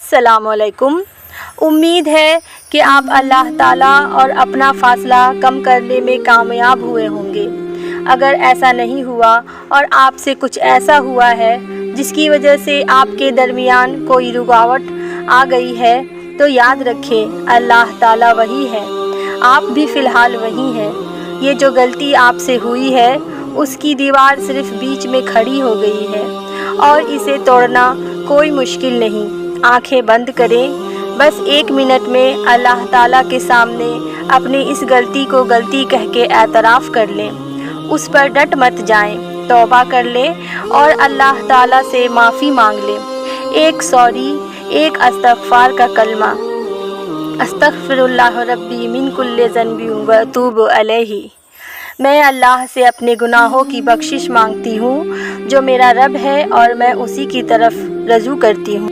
अस्सलामुअलैकुम। उम्मीद है कि आप अल्लाह ताला और अपना फ़ासला कम करने में कामयाब हुए होंगे। अगर ऐसा नहीं हुआ और आपसे कुछ ऐसा हुआ है जिसकी वजह से आपके दरमियान कोई रुकावट आ गई है, तो याद रखें अल्लाह ताला वही है, आप भी फ़िलहाल वही हैं। ये जो गलती आपसे हुई है उसकी दीवार सिर्फ़ बीच में खड़ी हो गई है और इसे तोड़ना कोई मुश्किल नहीं। आंखें बंद करें, बस 1 मिनट में अल्लाह ताला के सामने अपनी इस गलती को गलती कह के एतराफ़ कर लें। उस पर डट मत जाएं, तौबा कर लें और अल्लाह ताला से माफ़ी मांग लें। एक सॉरी, एक अस्तग़फ़ार का कलमा, अस्तग़फ़िरुल्लाह रब्बी मिन कुल्लि ज़न्बि व अतूबु अलैहि। मैं अल्लाह से अपने गुनाहों की बख्शिश मांगती हूँ जो मेरा रब है और मैं उसी की तरफ रजू करती हूँ।